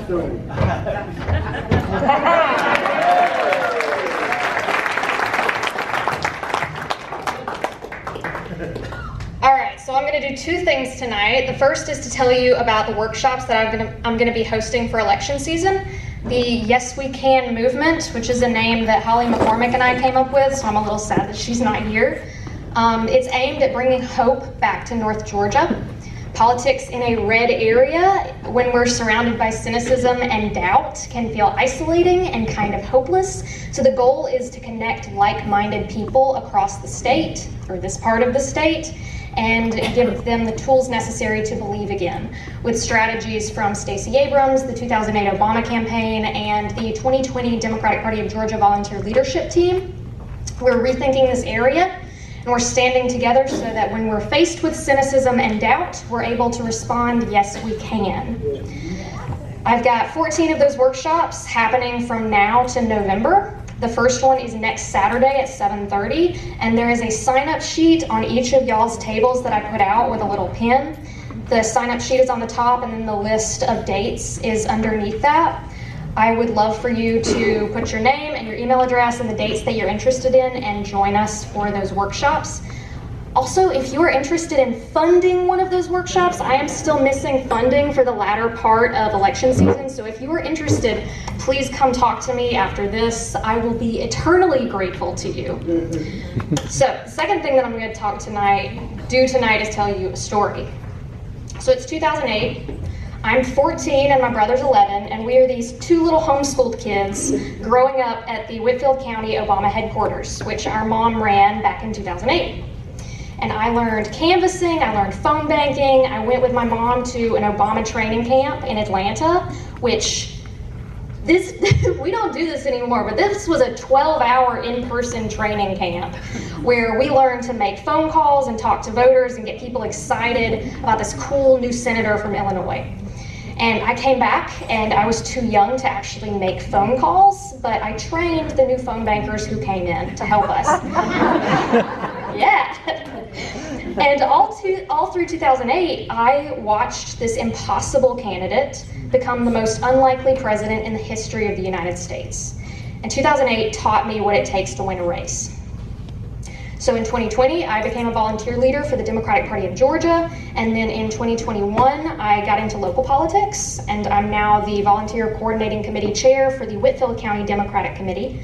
soon. All right, so I'm going to do two things tonight. The first is to tell you about the workshops that I'm going to be hosting for election season. The Yes We Can movement, which is a name that Holly McCormick and I came up with, so I'm a little sad that she's not here. It's aimed at bringing hope back to North Georgia. Politics in a red area, when we're surrounded by cynicism and doubt, can feel isolating and kind of hopeless. So the goal is to connect like-minded people across the state, or this part of the state, and give them the tools necessary to believe again, with strategies from Stacey Abrams, the 2008 Obama campaign, and the 2020 Democratic Party of Georgia volunteer leadership team. We're rethinking this area, and we're standing together so that when we're faced with cynicism and doubt, we're able to respond, yes, we can. I've got 14 of those workshops happening from now to November. The first one is next Saturday at 7:30, and there is a sign-up sheet on each of y'all's tables that I put out with a little pin. The sign-up sheet is on the top, and then the list of dates is underneath that. I would love for you to put your name and your email address and the dates that you're interested in and join us for those workshops. Also, if you are interested in funding one of those workshops, I am still missing funding for the latter part of election season, so if you are interested, please come talk to me after this. I will be eternally grateful to you. So, the second thing that I'm going to do tonight is tell you a story. So it's 2008. I'm 14 and my brother's 11, and we are these two little homeschooled kids growing up at the Whitfield County Obama headquarters, which our mom ran back in 2008. And I learned canvassing, I learned phone banking, I went with my mom to an Obama training camp in Atlanta, which we don't do this anymore, but this was a 12-hour in-person training camp where we learned to make phone calls and talk to voters and get people excited about this cool new senator from Illinois. And I came back and I was too young to actually make phone calls, but I trained the new phone bankers who came in to help us. Yeah. And all through 2008, I watched this impossible candidate become the most unlikely president in the history of the United States. And 2008 taught me what it takes to win a race. So in 2020, I became a volunteer leader for the Democratic Party of Georgia, and then in 2021, I got into local politics, and I'm now the volunteer coordinating committee chair for the Whitfield County Democratic Committee.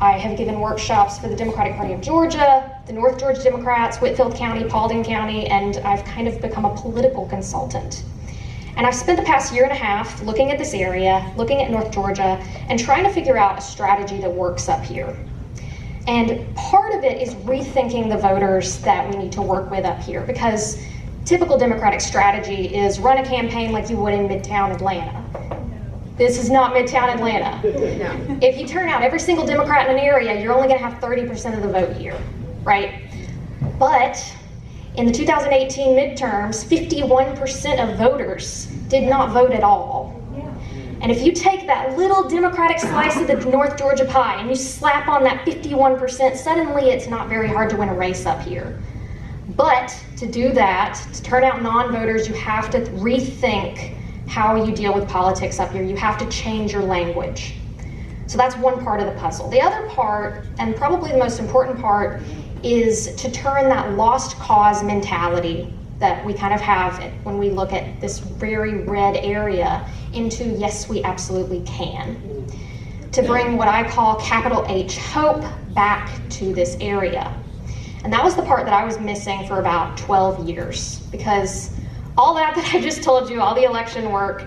I have given workshops for the Democratic Party of Georgia, the North Georgia Democrats, Whitfield County, Paulding County, and I've kind of become a political consultant. And I've spent the past year and a half looking at this area, looking at North Georgia, and trying to figure out a strategy that works up here. And part of it is rethinking the voters that we need to work with up here, because typical Democratic strategy is run a campaign like you would in Midtown Atlanta. This is not Midtown Atlanta. No. If you turn out every single Democrat in an area, you're only going to have 30% of the vote here, right? But in the 2018 midterms, 51% of voters did not vote at all. And if you take that little Democratic slice of the North Georgia pie and you slap on that 51%, suddenly it's not very hard to win a race up here. But to do that, to turn out non-voters, you have to rethink how you deal with politics up here. You have to change your language. So that's one part of the puzzle. The other part, and probably the most important part, is to turn that lost cause mentality that we kind of have when we look at this very red area into yes, we absolutely can. To bring what I call capital H hope back to this area. And that was the part that I was missing for about 12 years, because all that I just told you, all the election work,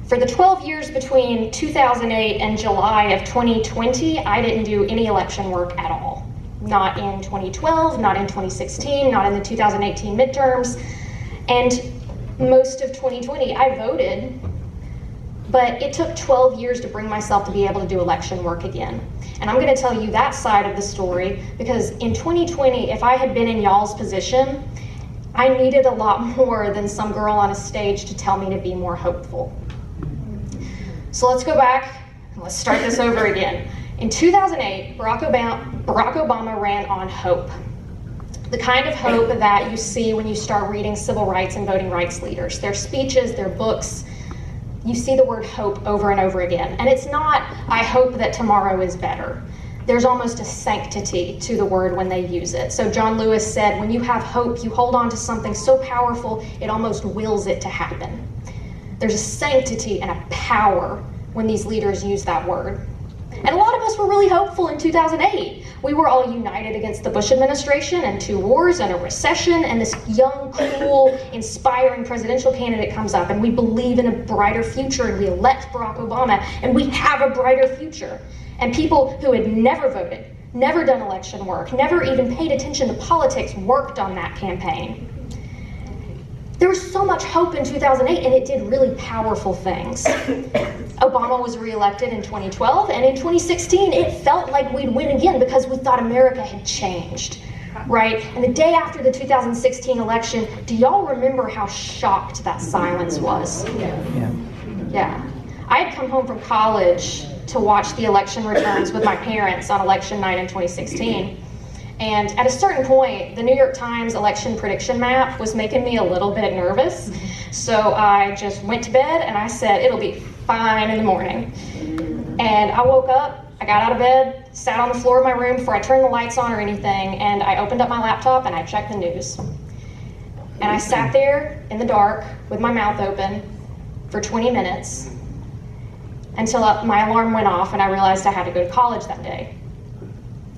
for the 12 years between 2008 and July of 2020, I didn't do any election work at all. Not in 2012, not in 2016, not in the 2018 midterms, and most of 2020 I voted, but it took 12 years to bring myself to be able to do election work again. And I'm going to tell you that side of the story, because in 2020, if I had been in y'all's position, I needed a lot more than some girl on a stage to tell me to be more hopeful. So let's go back and let's start this over again. In 2008, Barack Obama ran on hope. The kind of hope that you see when you start reading civil rights and voting rights leaders. Their speeches, their books, you see the word hope over and over again. And it's not, I hope that tomorrow is better. There's almost a sanctity to the word when they use it. So John Lewis said, when you have hope, you hold on to something so powerful, it almost wills it to happen. There's a sanctity and a power when these leaders use that word. And a lot of us were really hopeful in 2008. We were all united against the Bush administration and 2 wars and a recession, and this young, cool, inspiring presidential candidate comes up, and we believe in a brighter future, and we elect Barack Obama, and we have a brighter future. And people who had never voted, never done election work, never even paid attention to politics worked on that campaign. There was so much hope in 2008, and it did really powerful things. Obama was reelected in 2012, and in 2016, it felt like we'd win again because we thought America had changed, right? And the day after the 2016 election, do y'all remember how shocked that silence was? Yeah. I had come home from college to watch the election returns with my parents on election night in 2016. And at a certain point, the New York Times election prediction map was making me a little bit nervous. So I just went to bed and I said, it'll be fine in the morning. And I woke up, I got out of bed, sat on the floor of my room before I turned the lights on or anything, and I opened up my laptop and I checked the news. And I sat there in the dark with my mouth open for 20 minutes until my alarm went off and I realized I had to go to college that day.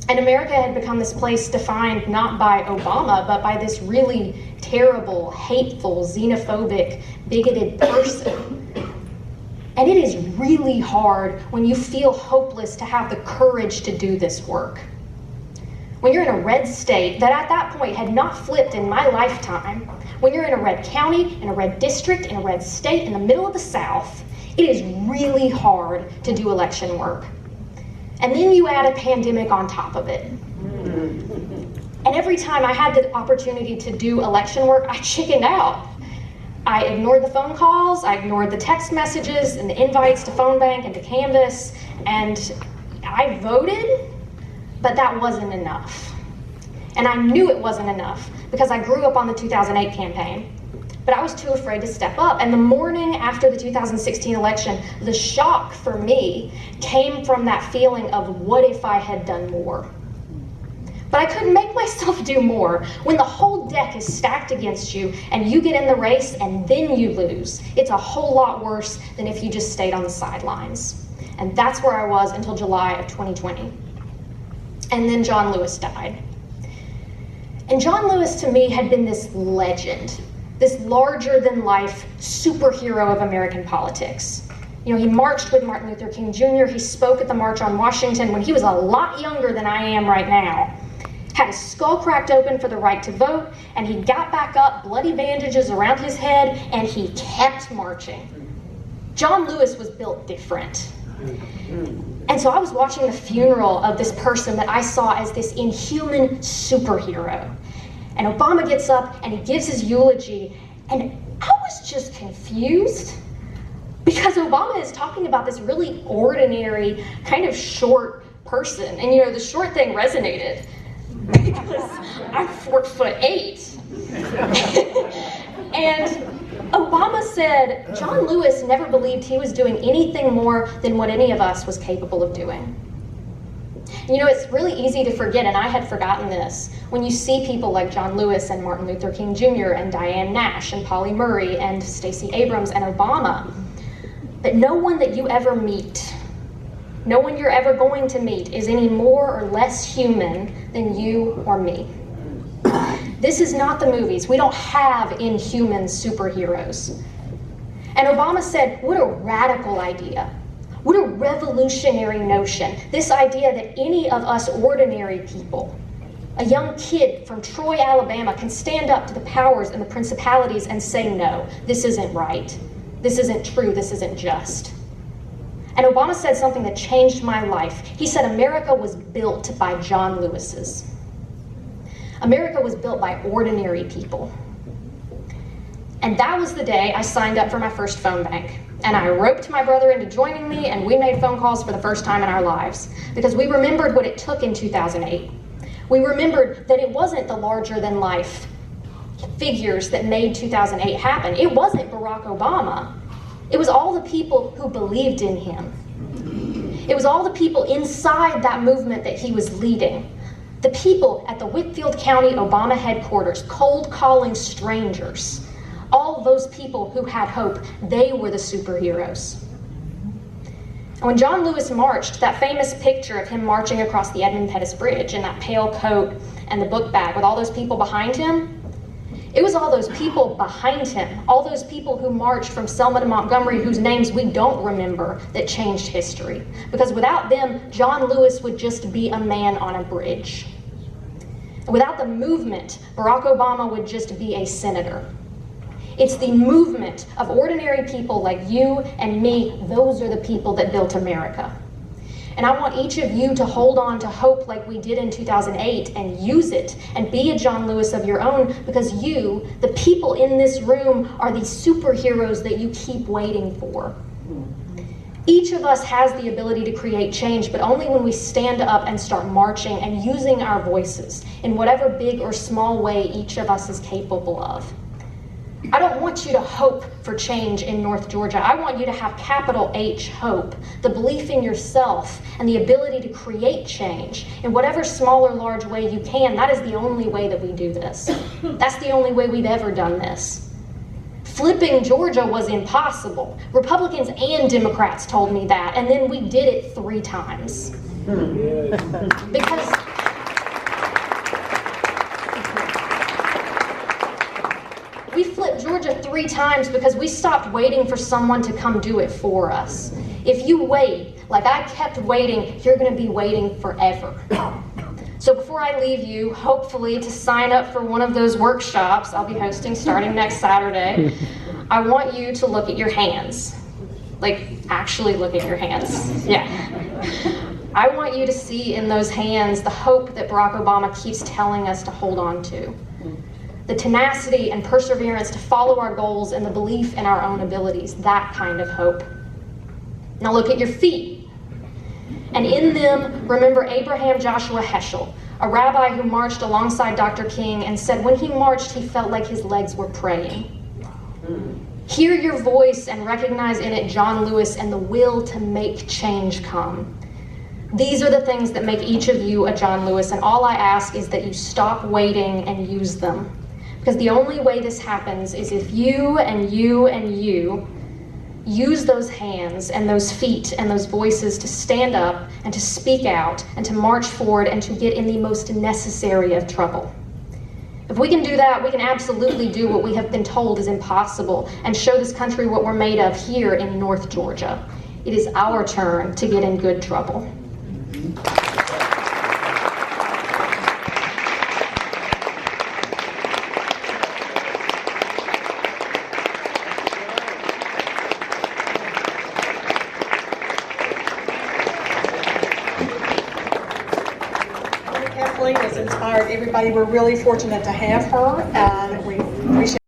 And America had become this place defined not by Obama, but by this really terrible, hateful, xenophobic, bigoted person. And it is really hard when you feel hopeless to have the courage to do this work. When you're in a red state that at that point had not flipped in my lifetime, when you're in a red county, in a red district, in a red state, in the middle of the South, it is really hard to do election work. And then you add a pandemic on top of it. And every time I had the opportunity to do election work, I chickened out. I ignored the phone calls, I ignored the text messages and the invites to Phone Bank and to Canvas, and I voted, but that wasn't enough. And I knew it wasn't enough because I grew up on the 2008 campaign. But I was too afraid to step up. And the morning after the 2016 election, the shock for me came from that feeling of what if I had done more? But I couldn't make myself do more. When the whole deck is stacked against you and you get in the race and then you lose, it's a whole lot worse than if you just stayed on the sidelines. And that's where I was until July of 2020. And then John Lewis died. And John Lewis to me had been this legend, this larger-than-life superhero of American politics. You know, he marched with Martin Luther King Jr., he spoke at the March on Washington when he was a lot younger than I am right now, had his skull cracked open for the right to vote, and he got back up, bloody bandages around his head, and he kept marching. John Lewis was built different. And so I was watching the funeral of this person that I saw as this inhuman superhero. And Obama gets up and he gives his eulogy, and I was just confused because Obama is talking about this really ordinary, kind of short person. And you know, the short thing resonated because I'm 4'8". And Obama said John Lewis never believed he was doing anything more than what any of us was capable of doing. You know, it's really easy to forget, and I had forgotten this, when you see people like John Lewis and Martin Luther King Jr. and Diane Nash and Polly Murray and Stacey Abrams and Obama, that no one that you ever meet, no one you're ever going to meet is any more or less human than you or me. This is not the movies. We don't have inhuman superheroes. And Obama said, what a radical idea. What a revolutionary notion. This idea that any of us ordinary people, a young kid from Troy, Alabama, can stand up to the powers and the principalities and say, no, this isn't right. This isn't true. This isn't just. And Obama said something that changed my life. He said America was built by John Lewis's. America was built by ordinary people. And that was the day I signed up for my first phone bank. And I roped my brother into joining me, and we made phone calls for the first time in our lives because we remembered what it took in 2008. We remembered that it wasn't the larger-than-life figures that made 2008 happen. It wasn't Barack Obama. It was all the people who believed in him. It was all the people inside that movement that he was leading. The people at the Whitfield County Obama headquarters, cold calling strangers. All those people who had hope, they were the superheroes. And when John Lewis marched, that famous picture of him marching across the Edmund Pettus Bridge in that pale coat and the book bag with all those people behind him, it was all those people behind him, all those people who marched from Selma to Montgomery whose names we don't remember that changed history. Because without them, John Lewis would just be a man on a bridge. And without the movement, Barack Obama would just be a senator. It's the movement of ordinary people like you and me, those are the people that built America. And I want each of you to hold on to hope like we did in 2008 and use it and be a John Lewis of your own, because you, the people in this room, are these superheroes that you keep waiting for. Each of us has the ability to create change, but only when we stand up and start marching and using our voices in whatever big or small way each of us is capable of. I don't want you to hope for change in North Georgia. I want you to have capital H hope, the belief in yourself and the ability to create change in whatever small or large way you can. That is the only way that we do this. That's the only way we've ever done this. Flipping Georgia was impossible. Republicans and Democrats told me that, and then we did it 3 times. Because we flipped Georgia 3 times because we stopped waiting for someone to come do it for us. If you wait, like I kept waiting, you're going to be waiting forever. So before I leave you, hopefully to sign up for one of those workshops I'll be hosting starting next Saturday, I want you to look at your hands. Like, actually look at your hands. Yeah. I want you to see in those hands the hope that Barack Obama keeps telling us to hold on to. The tenacity and perseverance to follow our goals and the belief in our own abilities, that kind of hope. Now look at your feet. And in them, remember Abraham Joshua Heschel, a rabbi who marched alongside Dr. King and said when he marched, he felt like his legs were praying. Hear your voice and recognize in it John Lewis and the will to make change come. These are the things that make each of you a John Lewis, and all I ask is that you stop waiting and use them. Because the only way this happens is if you and you and you use those hands and those feet and those voices to stand up and to speak out and to march forward and to get in the most necessary of trouble. If we can do that, we can absolutely do what we have been told is impossible and show this country what we're made of here in North Georgia. It is our turn to get in good trouble. Kathleen has inspired everybody. We're really fortunate to have her, and we appreciate